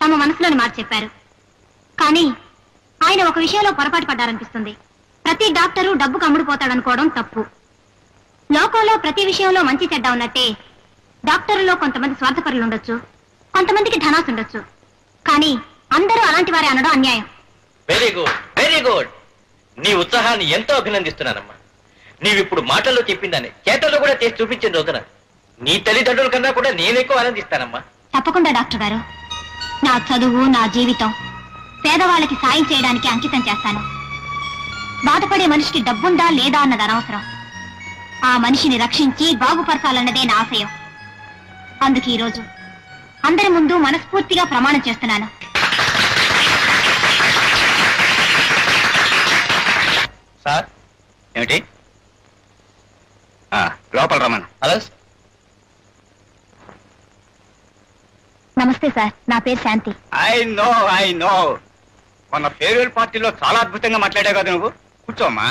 తమ మనసులోని మాట చెప్పారు. కానీ ఆయన ఒక విషయంలో పొరపాటు పడ్డారనిపిస్తుంది. ప్రతి డాక్టరు డబ్బుకు అమ్ముడుపోతాడనుకోవడం తప్పు. లోకంలో ప్రతి విషయంలో మంచి చెడ్డ ఉన్నట్టే డాక్టర్లలో కొంతమంది స్వార్థపరులు ఉండొచ్చు, కొంతమందికి ధనాసు ఉండొచ్చు. కానీ అందరూ అలాంటి వారే అనడం అన్యాయం. Very good, very good. నీ ఉత్సాహాన్ని ఎంతో అభినందిస్తున్నానమ్మా. నీవిప్పుడు మాటల్లో చెప్పిందని చేతల్లో కూడా చేసి చూపించిన రోజున నీ తల్లిదండ్రుల కన్నా కూడా నేనెక్కువ ఆనందిస్తానమ్మా. తప్పకుండా డాక్టర్ గారు. నా చదువు, నా జీవితం పేదవాళ్ళకి సాయం చేయడానికి అంకితం చేస్తాను. బాధపడే మనిషికి డబ్బుందా లేదా అన్నది అనవసరం. ఆ మనిషిని రక్షించి బాగుపరచాలన్నదే నా ఆశయం. అందుకే ఈరోజు అందరి ముందు మనస్ఫూర్తిగా ప్రమాణం చేస్తున్నాను. సార్ ఏమిటి? లోపల రమ్మను. హలో. నమస్తే సార్, నా పేరు శాంతి. ఐ నో మొన్న ఫేర్వెల్ పార్టీలో చాలా అద్భుతంగా మాట్లాడావు కదా నువ్వు. కూర్చోమ్మా.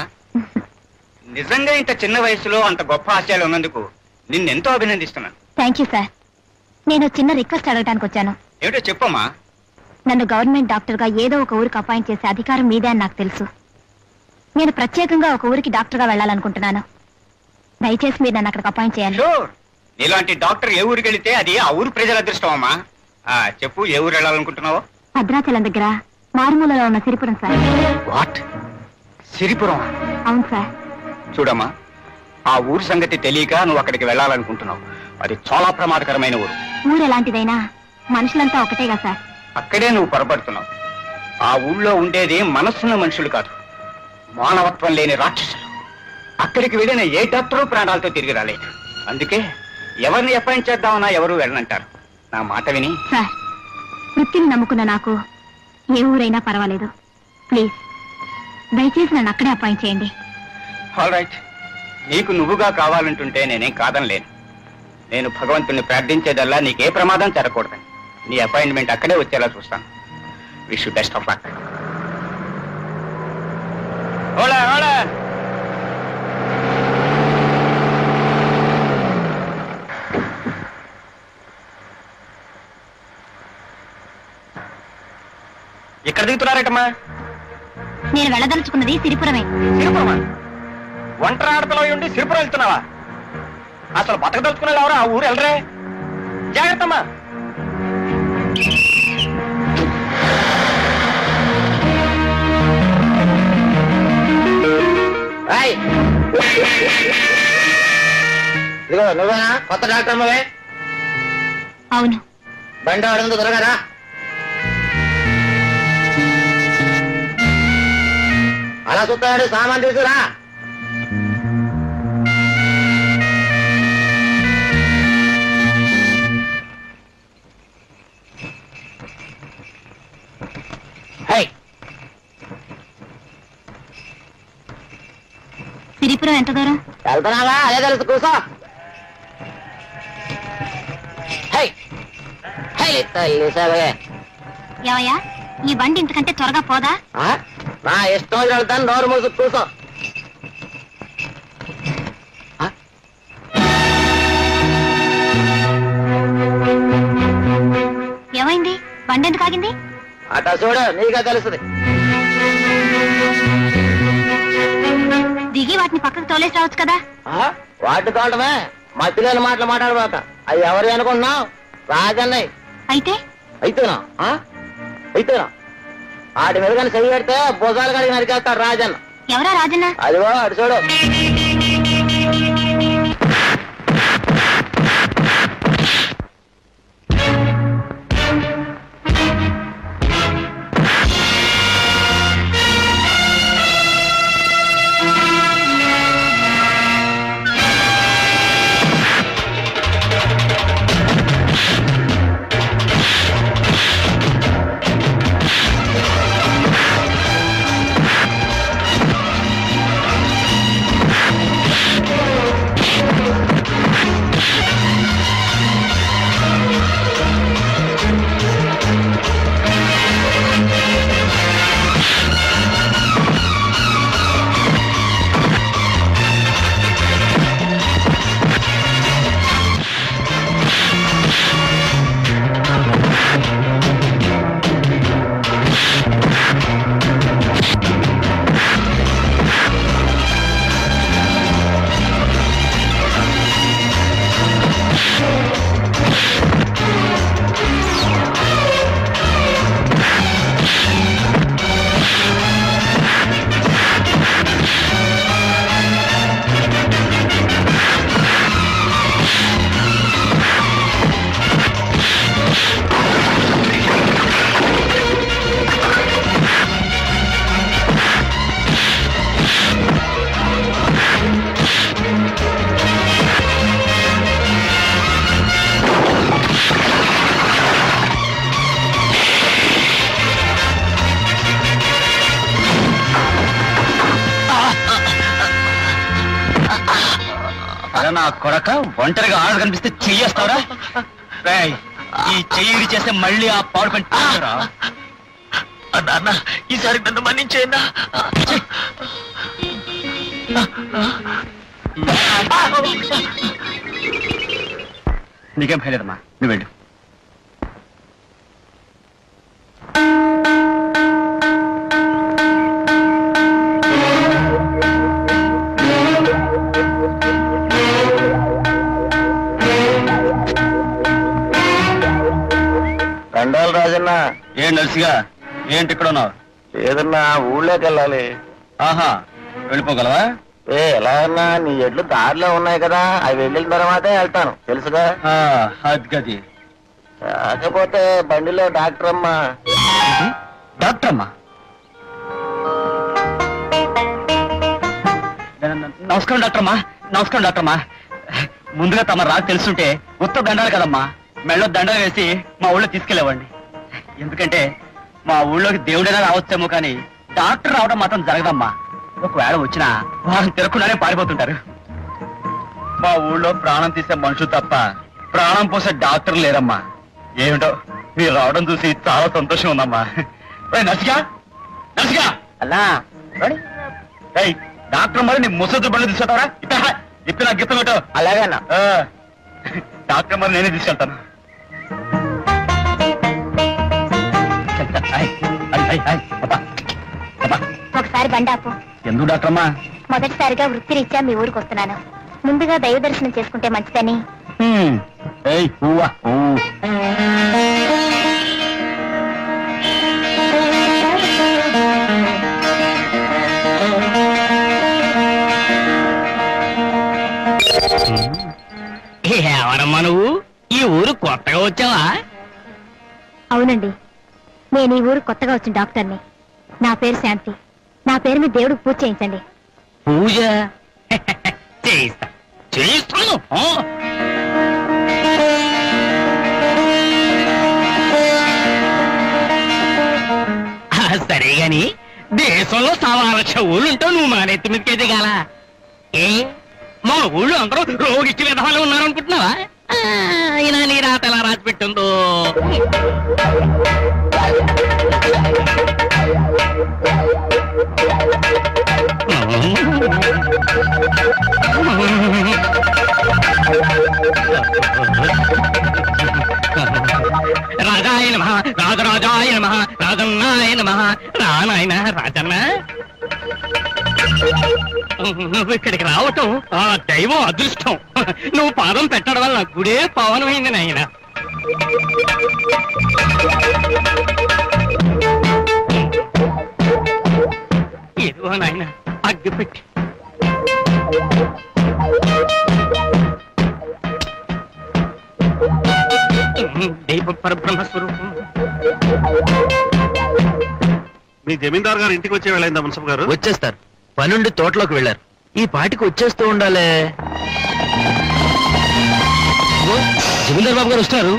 నిజంగా ఇంత చిన్న వయసులో అంత గొప్ప ఆశయాలు ఉన్నందుకు నిన్నెంతో అభినందిస్తున్నాను. Thank you sir. నేను చిన్న రిక్వెస్ట్ అడగడానికి వచ్చాను. ఏమిటో చెప్పమ్మా. నన్ను గవర్నమెంట్ డాక్టర్ గా ఏదో ఒక ఊరికి అపాయింట్ చేసే అధికారం మీదే అని నాకు తెలుసు. నేను ప్రత్యేకంగా ఒక ఊరికి డాక్టర్ గా వెళ్ళాలనుకుంటున్నాను. దయచేసి మీరు నన్ను అక్కడికి అపాయింట్ చేయాలి. షూర్. ఇలాంటి డాక్టర్ ఏ ఊరికి వెళితే అది ఆ ఊరు ప్రజల అదృష్టం అమ్మా. చెప్పు, ఏ ఊరు వెళ్ళాలనుకుంటున్నావు? భద్రాచలం దగ్గర మారుమూలలో ఉన్న సిరిపురం సార్. వాట్? సిరిపురం? అవును సార్. చూడమ్మా, ఆ ఊరు సంగతి తెలియక నువ్వు అక్కడికి వెళ్ళాలనుకుంటున్నావు. అది చాలా ప్రమాదకరమైన ఊరు. ఊరు ఎలాంటిదైనా మనుషులంతా ఒకటేగా సార్. అక్కడే నువ్వు పొరపడుతున్నావు. ఆ ఊళ్ళో ఉండేది మనస్సున్న మనుషులు కాదు, మానవత్వం లేని రాక్షసులు. అక్కడికి వెళ్ళిన ఏ డాక్టరు ప్రాణాలతో తిరిగి రాలేదు. అందుకే ఎవరిని అపాయింట్ చేద్దామన్నా ఎవరు వెళ్ళనంటారు. నా మాట విని. సార్, వృత్తిని నమ్ముకున్న నాకు ఏ ఊరైనా పర్వాలేదు. ప్లీజ్ దయచేసి నన్ను అక్కడే అపాయింట్ చేయండి. All right. నీకు నువ్వుగా కావాలంటుంటే నేనేం కాదనలేను. నేను భగవంతుని ప్రార్థించేదల్లా నీకే ప్రమాదం జరగకూడదని. నీ అపాయింట్మెంట్ అక్కడే వచ్చేలా చూస్తాను. Wish you best of luck. Ola Ola. ఎక్కడ దిగుతున్నారటమ్మా? నేను వెళ్ళదలుచుకున్నది సిరిపురమే. సిరిపురమా? ఒంటరి ఆడపిల్ల ఉండి సిరిపురం వెళ్తున్నావా? అసలు బతకదలుచుకున్నాడు ఎవరు? ఆ ఊరు వెళ్ళరే. జాగ్రత్తమ్మా. ఇదిగో నువ్వేనా కొత్త డాక్టర్ అమ్మవే? అవును. బండి అడుగుందో త్వరగా. అలా చూస్తాడు, సామాన్ తీసుకురా. సిరిపురం ఎంత దూరం? వెళ్తున్నావా? అదే తెలుసు, కూర్చో. ఏమయ్యా, ఈ బండి ఇంతకంటే త్వరగా పోదా? నా ఇష్టం వెళ్తాను, నోరు మూసు కూర్చో. ఏమైంది? బండి ఎందుకు ఆగింది? అట చూడు, నీకే తెలుస్తుంది. దిగి వాటిని పక్కకు తోలేసి రావచ్చు కదా. వాటి తోటమే మా పిల్లల మాటలు మాట్లాడబాక. అవి ఎవరు అనుకుంటున్నావు? రాజన్నయ్య. అయితే అయితేనా? వాటి మీద కానీ చెయ్యి పెడితే భుజాలు కడిగి నరికేస్తాడు రాజన్న. ఎవరా రాజన్న? అదిగో అటు చూడు. నా కొడక ఒంటరిగా ఆడ కనిపిస్తే చెయ్యేస్తావరా? ఈ చెయ్యి చేస్తే మళ్ళీ ఆ పాడు పని అన్న ఈసారి నన్ను మన్నించేయన్నా. నీకేం భయలేదమ్మా, నువ్వు వెళ్ళు. దండాలు రాజన్న. ఏం నర్సిగా, ఏంటి ఇక్కడ ఉన్నావు? ఏదన్నా ఊళ్ళోకి వెళ్ళాలి. ఆహా, వెళ్ళిపోగలవా? ఎలా అన్నా, నీ ఎడ్లు దారిలో ఉన్నాయి కదా, అవి వెళ్ళిన తర్వాతే వెళ్తాను, తెలుసుగా. అది గది. కాకపోతే బండిలో డాక్టర్ అమ్మా. డాక్టర్ అమ్మా? నమస్కారం డాక్టర్ అమ్మా. నమస్కారం డాక్టర్ అమ్మా. ముందుగా తమ రాకు తెలుసుంటే ఉత్త దండాలి కదమ్మా, మెళ్ళో దండలు వేసి మా ఊళ్ళో తీసుకెళ్ళేవాడిని. ఎందుకంటే మా ఊళ్ళోకి దేవుడైనా రావచ్చేమో కానీ డాక్టర్ రావడం మాత్రం జరగదమ్మా. ఒకవేళ వచ్చినా వాళ్ళని తిరగకుండానే పారిపోతుంటారు. మా ఊళ్ళో ప్రాణం తీసే మనుషులు తప్ప ప్రాణం పోసే డాక్టర్ లేరమ్మా. ఏమిటో మీరు రావడం చూసి చాలా సంతోషం ఉందమ్మా. నర్సిగా, నర్సిగా అన్నా డాక్టర్ మరి నీ ముసలి బండి తీసుకెళ్తారా? ఇప్పుడు నాకు గిఫ్ట్ పెట్టు. అలాగే అన్నా. డాక్టర్ మరి నేనే తీసుకెళ్తాను. ఒకసారి బండాపు. ఎందుకు డాక్టర్ అమ్మా? మొదటిసారిగా వృత్తిరీత్యా మీ ఊరికి వస్తున్నాను. ముందుగా దైవ దర్శనం చేసుకుంటే మంచిదని. ఎవరమ్మా నువ్వు? ఈ ఊరు కొత్తగా వచ్చావా? అవునండి, నేను ఈ ఊరు కొత్తగా వచ్చిన డాక్టర్ని. నా పేరు శాంతి. నా పేరు మీద దేవుడికి పూజ చేయించండి. పూజ చేయిస్తా, చేయిస్తాను. సరే గాని దేశంలో 1,00,000 ఊళ్ళుంటావు, నువ్వు మా నెత్తి మీదకే దిగాల? మా ఊళ్ళో అందరూ రోగిష్టి విధవాళ్ళు ఉన్నారనుకుంటున్నావా? అయినా నీ రాత ఎలా రాసి పెట్టిందో. రాజాయ నమః, రాజరాజాయ నమః, రాజన్నాయ నమః. రానాయన రాజన్న, నువ్వు ఇక్కడికి రావటం ఆ దైవం అదృష్టం. నువ్వు పాదం పెట్టడం వల్ల గుడే పవనమైంది నాయన. ఏదో నాయన అగ్గి పెట్టి. దైవ పరబ్రహ్మ స్వరూపం. మీ జమీందారు గారు ఇంటికి వచ్చే వెళ్ళైందా మున్సబ్ గారు? వచ్చేస్తారు, పనుండి తోటలోకి వెళ్ళారు. ఈ పాటికి వచ్చేస్తూ ఉండాలే. జమీందార్ బాబు గారు వస్తారు.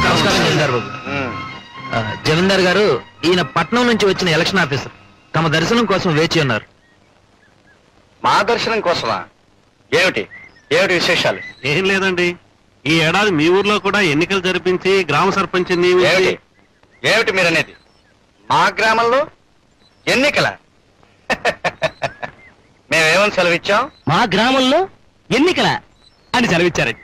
నమస్కారం జమీందార్ బాబు. జమీందార్ గారు, ఈయన పట్నం నుంచి వచ్చిన ఎలక్షన్ ఆఫీసర్. తమ దర్శనం కోసం వేచి ఉన్నారు. మా దర్శనం కోసమా? ఏమిటి ఏమిటి విశేషాలు? ఏం లేదండి, ఈ ఏడాది మీ ఊర్లో కూడా ఎన్నికలు జరిపించి గ్రామ సర్పంచ్ ఏమిటి ఏమిటి మీరనేది? మా గ్రామంలో ఎన్నికల? మేమేమని సెలవిచ్చాం? మా గ్రామంలో ఎన్నికల అని సెలవిచ్చారండి.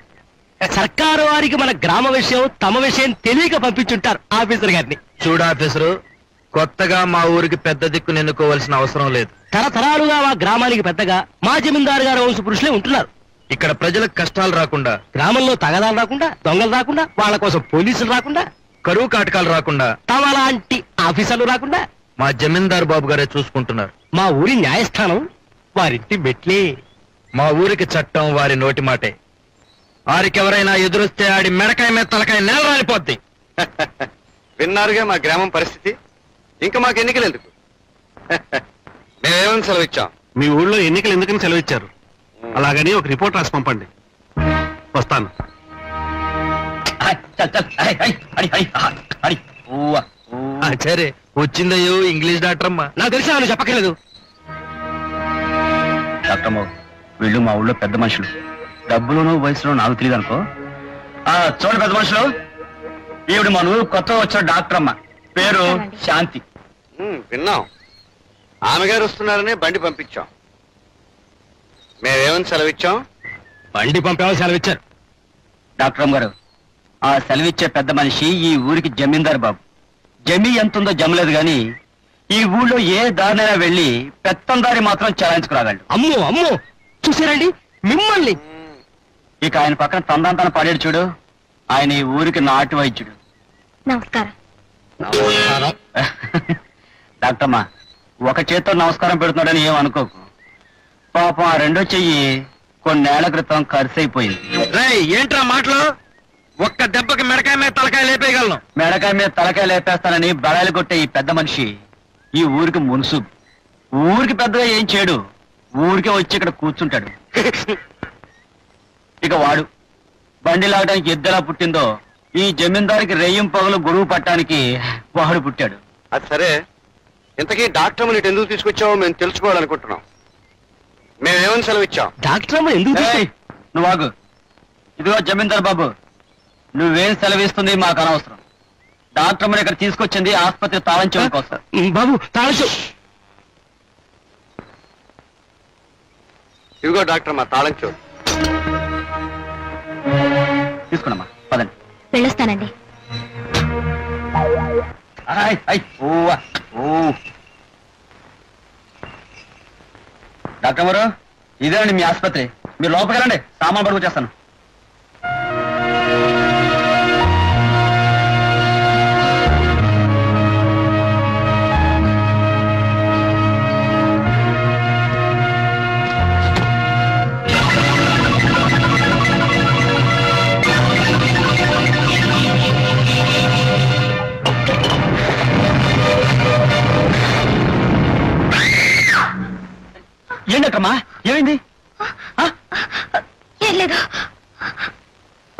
సర్కారు వారికి మన గ్రామ విషయం తమ విషయం తెలియక పంపించుంటారు ఆఫీసర్ గారిని. చూడు ఆఫీసరు, కొత్తగా మా ఊరికి పెద్ద దిక్కును ఎన్నుకోవాల్సిన అవసరం లేదు. తరతరాలుగా మా గ్రామానికి పెద్దగా మా జమీందారు గారు వంశ పురుషులే ఉంటున్నారు. ఇక్కడ ప్రజలకు కష్టాలు రాకుండా, గ్రామంలో తగదాలు రాకుండా, దొంగలు రాకుండా, వాళ్ళ కోసం పోలీసులు రాకుండా, కరువు కాటకాలు రాకుండా, తమ లాంటి ఆఫీసర్లు రాకుండా మా జమీందారు బాబు గారే చూసుకుంటున్నారు. మా ఊరి న్యాయస్థానం వారింటి మెట్లే. మా ఊరికి చట్టం వారి నోటి మాటే. వారికెవరైనా ఎదురొస్తే ఆడి మెడకాయ మీద తలకాయ నేల రాలిపోద్ది. విన్నారుగా మా గ్రామం పరిస్థితి. ఇంకా మాకు ఎన్నికలు ఎందుకు? మేమేమని సెలవిచ్చాం? మీ ఊళ్ళో ఎన్నికలు ఎందుకని సెలవిచ్చారు? అలాగని ఒక రిపోర్ట్ రాసి పంపండి. వస్తాను. సరే వచ్చిందయ్యో ఇంగ్లీష్ డాక్టర్ అమ్మా. నాకు తెలిసా నువ్వు చెప్పక్కర్లేదు. డాక్టర్ అమ్మ, వీళ్ళు మా ఊళ్ళో పెద్ద మనుషులు. డబ్బులోనూ వయసులో నాకు తెలియదు అనుకో. చూడండి పెద్ద మనుషులు, ఈవిడ మన ఊరు కొత్తగా వచ్చిన డాక్టర్ అమ్మ, పేరు శాంతి. విన్నాం, ఆమె గారు వస్తున్నారని బండి పంపించాం. మేమేమని సెలవిచ్చాం? బండి పంపేమో సెలవిచ్చారు. డాక్టర్ అమ్మ గారు, ఆ సెలవిచ్చే పెద్ద మనిషి ఈ ఊరికి జమీందారు బాబు. జమీ ఎంతుందో జమలేదు గాని ఈ ఊళ్ళో ఏ దారినైనా వెళ్ళి పెత్తందారి మాత్రం చలాయించుకురాగలడు. అమ్మో అమ్మో, చూసారండి మిమ్మల్ని. ఇక ఆయన పక్కన తందాంతన పడేడు చూడు, ఆయన ఈ ఊరికి నాటు వైద్యుడు. నమస్కారం. డాక్టర్ అమ్మా, ఒక చేత్తో నమస్కారం పెడుతున్నాడని ఏం అనుకోకు. పాపం ఆ రెండో చెయ్యి కొన్నేళ్ల క్రితం ఖర్చు అయిపోయింది. ఏంట్రా మాటలు? ఒక్క దెబ్బకి మెడకాయ మీద తలకాయ లేపేయగలను. మెడకాయ మీద తలకాయ లేపేస్తానని బడాయిలు కొట్టే ఈ పెద్ద మనిషి ఈ ఊరికి మునుసు. ఊరికి పెద్దగా ఏం చేయడు, ఊరికే వచ్చి ఇక్కడ కూర్చుంటాడు. ఇక వాడు బండి లాగడానికి ఎద్దెలా పుట్టిందో ఈ జమీందారికి రెయ్యం పగలు గొడుగు పట్టడానికి వాడు పుట్టాడు. అది సరే, ఇంతకీ డాక్టర్ అమ్మని ఎందుకు తీసుకొచ్చావో మేము తెలుసుకోవాలనుకుంటున్నాం. మేమేమని సెలవిచ్చాం? డాక్టర్ అమ్మ ఎందుకు? నువ్వు ఆగు. ఇదిగో జమీందార్ బాబు, నువ్వేం సెలవిస్తుంది మాకు అనవసరం. డాక్టర్ అమ్మని ఇక్కడ తీసుకొచ్చింది ఆసుపత్రి తాళం చెవి కోసం. బాబు తాళం చెవి. ఇదిగో డాక్టర్ అమ్మ తాళం చెవి. తీసుకున్నామా, పదండి. వెళ్ళొస్తానండి. డాక్టర్ గారు, ఇదేనండి మీ ఆసుపత్రి. మీరు లోపలికి వెళ్ళండి, సామాన్ పడుకు చేస్తాను. ఏంటమ్మా, ఏమైంది? ఏం లేదు.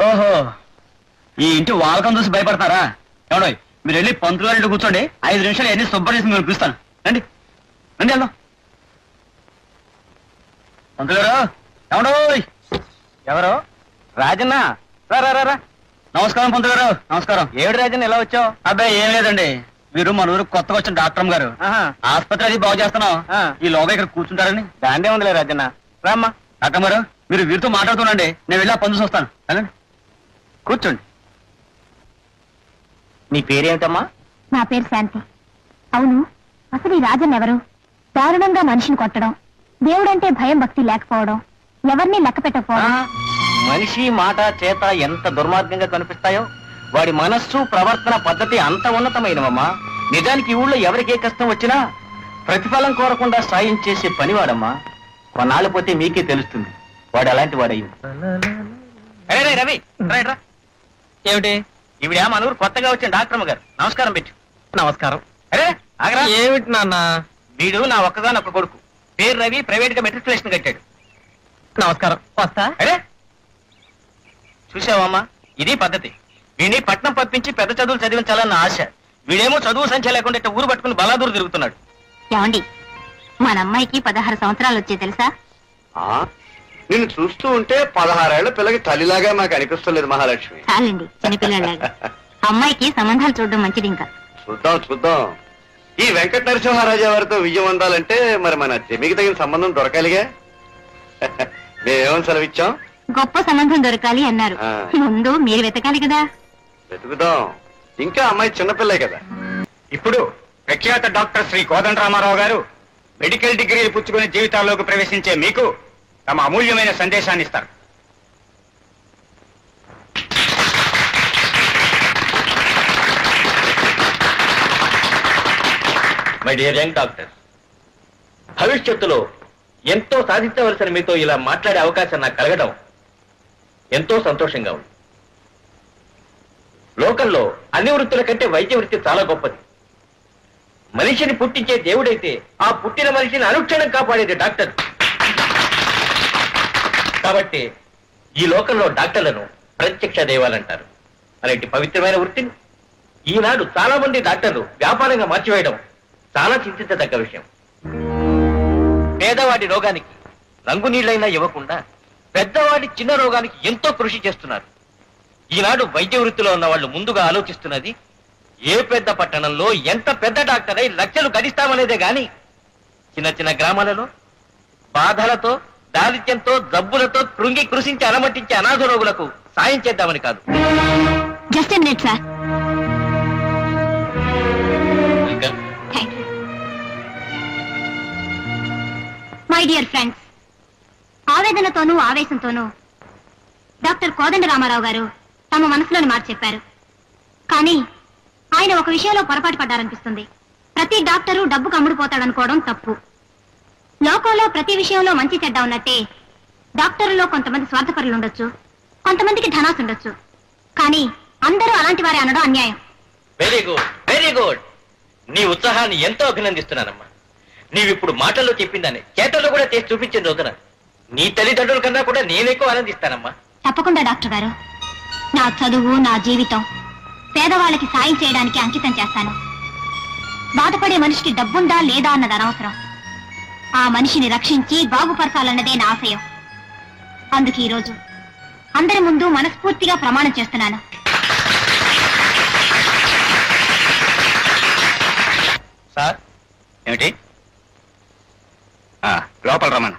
ఓహో, ఈ ఇంటి వాళ్ళకం చూసి భయపడతారా? ఎవడో మీరు వెళ్ళి పంతులు గారి ఇంట్లో కూర్చోండి. 5 నిమిషాలు ఎన్ని శుభ్రం చేసి మీరు పిలుస్తాను. రండి రండి, వెళ్దాం. పంతులు గారు, ఎవడో? ఎవరు? రాజన్న. రా. నమస్కారం పంతులు గారు. నమస్కారం. ఏడు రాజన్న, ఎలా వచ్చావు? అబ్బాయి ఏం లేదండి, మీరు మన ఊరు కొత్తగా వచ్చిన డాక్టర్ గారు ఆసుపత్రి అది బాగు చేస్తున్నాం, ఈ లోగా ఇక్కడ కూర్చుంటారని. దాండే ఉందిలే రాజన్న. రామ్మా. డాక్టర్ గారు, మీరు వీరితో మాట్లాడుతుండండి, నేను వెళ్ళి ఆ పని చూసి వస్తాను. వెళ్ళండి, కూర్చోండి. నీ పేరేమిటమ్మా? నా పేరు శాంతి. అవును, అసలు ఈ రాజన్ ఎవరు? దారుణంగా మనిషిని కొట్టడం, దేవుడంటే భయం భక్తి లేకపోవడం, ఎవరిని లెక్క పెట్టకపోవడం. మనిషి మాట చేత ఎంత దుర్మార్గంగా కనిపిస్తాయో వాడి మనస్సు ప్రవర్తన పద్ధతి అంత ఉన్నతమైనవమ్మా. నిజానికి ఈ ఊళ్ళో ఎవరికి ఏ కష్టం వచ్చినా ప్రతిఫలం కోరకుండా సాయం చేసే పనివాడమ్మా. కొన్నాళ్ళు పోతే మీకే తెలుస్తుంది వాడు అలాంటి వాడయ్యి. రవి, రా. ఏమిటి? ఈవిడ మన ఊరు కొత్తగా వచ్చిన డాక్టర్ గారు. నమస్కారం పెట్టు. నమస్కారం. అరే ఆగరా. ఏమిటి నాన్న? వీడు నా ఒక్కగానొక్క కొడుకు, పేరు రవి, ప్రైవేట్ గా మెట్రికులేషన్ కట్టాడు. నమస్కారం. వస్తా. అరే చూసావమ్మా, ఇది పద్ధతి. వీడిని పట్నం పంపించి పెద్ద చదువులు చదివించాలన్న ఆశ. వీడేమో చదువు సంఖ్య లేకుండా ఇట్లా ఊరు పట్టుకుని బలాదూరు తిరుగుతున్నాడు. ఏమండి, మన అమ్మాయికి 16 సంవత్సరాలు వచ్చే తెలుసా? నిన్ను చూస్తూ ఉంటే 16 ఏళ్ల పిల్లకి తల్లిలాగా మాకు అనిపిస్తలేదు మహాలక్ష్మి. చాలండి, చిన్నపిల్లలాగా. అమ్మాయికి సంబంధాలు చూడడం మంచిది. ఇంకా చూద్దాం. ఈ వెంకట నరసింహారాజా వారితో విజయం అందాలంటే మరి మన జమికి తగిన సంబంధం దొరకాలిగా. మేమేమని సెలవిచ్చాం? గొప్ప సంబంధం దొరకాలి అన్నారు. ముందు మీరు వెతకాలి కదా. వెతుకుదాం. ఇంకా అమ్మాయి చిన్నపిల్లే కదా. ఇప్పుడు ప్రఖ్యాత డాక్టర్ శ్రీ కోదండరామారావు గారు మెడికల్ డిగ్రీలు పుచ్చుకుని జీవితాల్లోకి ప్రవేశించే మీకు తమ అమూల్యమైన సందేశాన్ని ఇస్తారు. మై డియర్ యంగ్ డాక్టర్, భవిష్యత్తులో ఎంతో సాధించవలసిన మీతో ఇలా మాట్లాడే అవకాశం నాకు కలగడం ఎంతో సంతోషంగా ఉంది. లోకంలో అన్ని వృత్తుల కంటే వైద్య వృత్తి చాలా గొప్పది. మనిషిని పుట్టించే దేవుడైతే ఆ పుట్టిన మనిషిని అనుక్షణం కాపాడేది డాక్టర్. కాబట్టి ఈ లోకంలో డాక్టర్లను ప్రత్యక్ష దైవాలంటారు. అలాంటి పవిత్రమైన వృత్తిని ఈనాడు చాలా మంది డాక్టర్లు వ్యాపారంగా మార్చివేయడం చాలా చింతించదగ్గ విషయం. పేదవాడి రోగానికి రంగు నీళ్లైనా ఇవ్వకుండా పెద్దవాడి చిన్న రోగానికి ఎంతో కృషి చేస్తున్నారు. ఈనాడు వైద్య వృత్తిలో ఉన్న వాళ్ళు ముందుగా ఆలోచిస్తున్నది ఏ పెద్ద పట్టణంలో ఎంత పెద్ద డాక్టర్ అయి లక్షలు గడిస్తామనేదే గాని చిన్న చిన్న గ్రామాలలో బాధలతో దారిద్ర్యంతో జబ్బులతో కృంగి కృషించి అలమటించే అనాథ రోగులకు సాయం చేద్దామని కాదు. Just minute sir. My dear friends, ఆవేదనతోనూ ఆవేశంతోనూ డాక్టర్ కోదండ రామారావు గారు తమ మనసులోని మాట చెప్పారు. కానీ ఆయన ఒక విషయంలో పొరపాటు పడ్డారనిపిస్తుంది. ప్రతి డాక్టరు డబ్బుకు అమ్ముడుపోతాడనుకోవడం తప్పు. లోకంలో ప్రతి విషయంలో మంచి చెడ్డ ఉన్నట్టే డాక్టర్లలో కొంతమంది స్వార్థపరులు ఉండొచ్చు, కొంతమందికి ధనాసు ఉండొచ్చు. కానీ అందరూ అలాంటి వారే అనడం అన్యాయం. Very good, very good. నీ ఉత్సాహాన్ని ఎంతో అభినందిస్తున్నానమ్మా. నీవిప్పుడు మాటల్లో చెప్పిందని చేతల్లో కూడా చేసి చూపించిన రోజున నీ తల్లిదండ్రుల కన్నా కూడా నేనెక్కువ ఆనందిస్తానమ్మా. తప్పకుండా డాక్టర్ గారు. నా చదువు, నా జీవితం పేదవాళ్ళకి సాయం చేయడానికి అంకితం చేస్తాను. బాధపడే మనిషికి డబ్బుందా లేదా అన్నది అనవసరం. ఆ మనిషిని రక్షించి బాగుపరచాలన్నదే నా ఆశయం. అందుకు ఈరోజు అందరి ముందు మనస్ఫూర్తిగా ప్రమాణం చేస్తున్నాను. సార్ ఏమిటి? లోపల రమ్మను.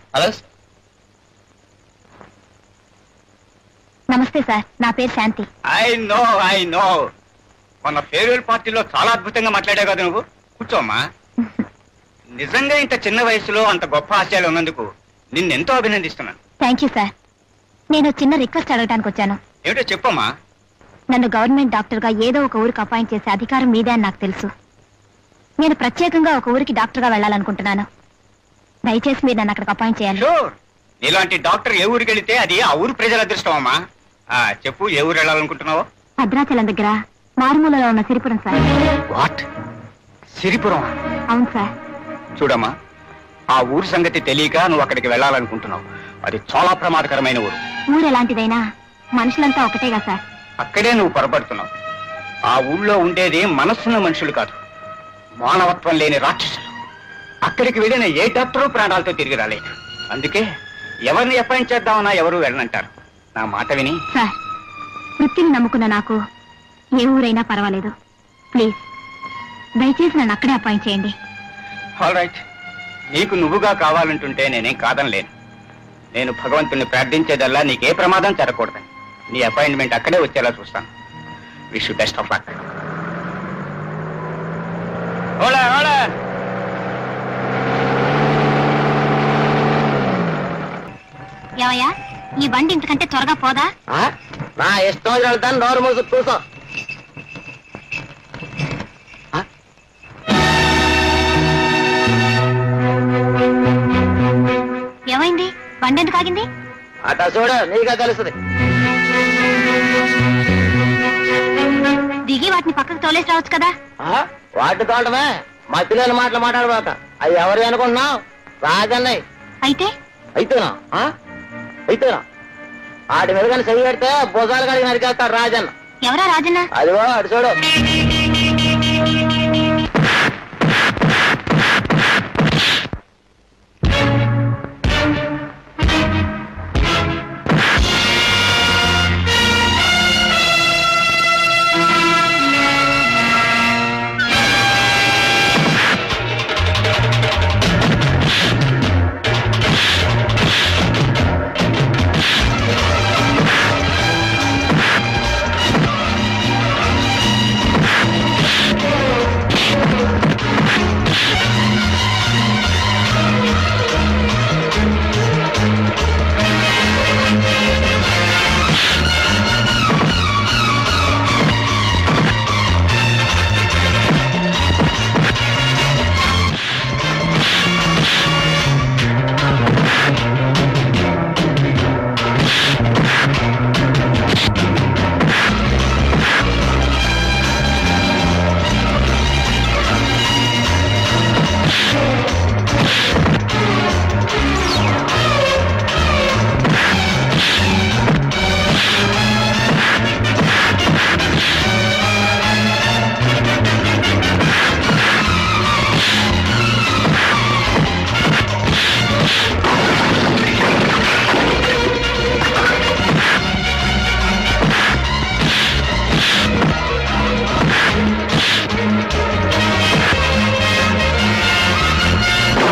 నమస్తే సార్, నా పేరు శాంతి. ఐ నో మొన్న ఫేర్వెల్ పార్టీలో చాలా అద్భుతంగా మాట్లాడావు కదా నువ్వు. కూర్చోమ్మా. నిజంగా ఇంత చిన్న వయసులో అంత గొప్ప ఆశయాలు ఉన్నందుకు నిన్నెంతో అభినందిస్తున్నాను. Thank you sir. నేను చిన్న రిక్వెస్ట్ అడగడానికి వచ్చాను. ఏమిటో చెప్పమ్మా. నన్ను గవర్నమెంట్ డాక్టర్ గా ఏదో ఒక ఊరికి అపాయింట్ చేసే అధికారం మీదే అని నాకు తెలుసు. నేను ప్రత్యేకంగా ఒక ఊరికి డాక్టర్ గా వెళ్ళాలనుకుంటున్నాను. దయచేసి మీరు నన్ను అక్కడికి అపాయింట్ చేయాలి. నీలాంటి డాక్టర్ ఏ ఊరికి వెళితే అది ఆ ఊరు ప్రజల అదృష్టం అమ్మా. చెప్పు, ఏ ఊరు వెళ్ళాలనుకుంటున్నావో? భద్రాచలం దగ్గర మారుమూలలో ఉన్న సిరిపురం సార్. వాట్? సిరిపురం? అవును సార్. చూడమ్మా, ఆ ఊరు సంగతి తెలియక నువ్వు అక్కడికి వెళ్ళాలనుకుంటున్నావు. అది చాలా ప్రమాదకరమైన ఊరు. ఊరు ఎలాంటిదైనా మనుషులంతా ఒకటేగా సార్. అక్కడే నువ్వు పొరపడుతున్నావు. ఆ ఊళ్ళో ఉండేది మనస్సున్న మనుషులు కాదు, మానవత్వం లేని రాక్షసులు. అక్కడికి వెళ్ళిన ఏ డాక్టరు ప్రాణాలతో తిరిగి రాలేదు. అందుకే ఎవరిని అపాయింట్ చేద్దామన్నా ఎవరు వెళ్ళనంటారు. నా మాట విని. సార్, వృత్తిని నమ్ముకున్న నాకు ఏ ఊరైనా పర్వాలేదు. ప్లీజ్ దయచేసి నన్ను అక్కడే అపాయింట్ చేయండి. ఆల్ రైట్, నీకు నువ్వుగా కావాలంటుంటే నేనేం కాదనలేను. నేను భగవంతుని ప్రార్థించేదల్లా నీకే ప్రమాదం జరగకూడదని. నీ అపాయింట్మెంట్ అక్కడే వచ్చేలా చూస్తాను. Wish you best of luck. ఏవయ్యా, ఈ బండి ఇంతకంటే త్వరగా పోదా? నా ఇష్టం వెళ్తాను. నోరు మూసు కూర్చో. ఏమైంది? బండి ఎందుకు ఆగింది? అట చూడ, నీగా తెలుస్తుంది. దిగి వాటిని పక్కకు తోలేసి రావచ్చు కదా. వాటి తోటమే మా పిల్లల మాటలు మాట్లాడబాక. అవి ఎవరు అనుకుంటున్నావు? రాజన్నయ్య. అయితే అయితేనా ఆడి మీద కానీ సరి పెడితే భుజాలు కడిగి నరికేస్తాడు రాజన్న. ఎవరా రాజన్న? అదిగో అటు చూడు.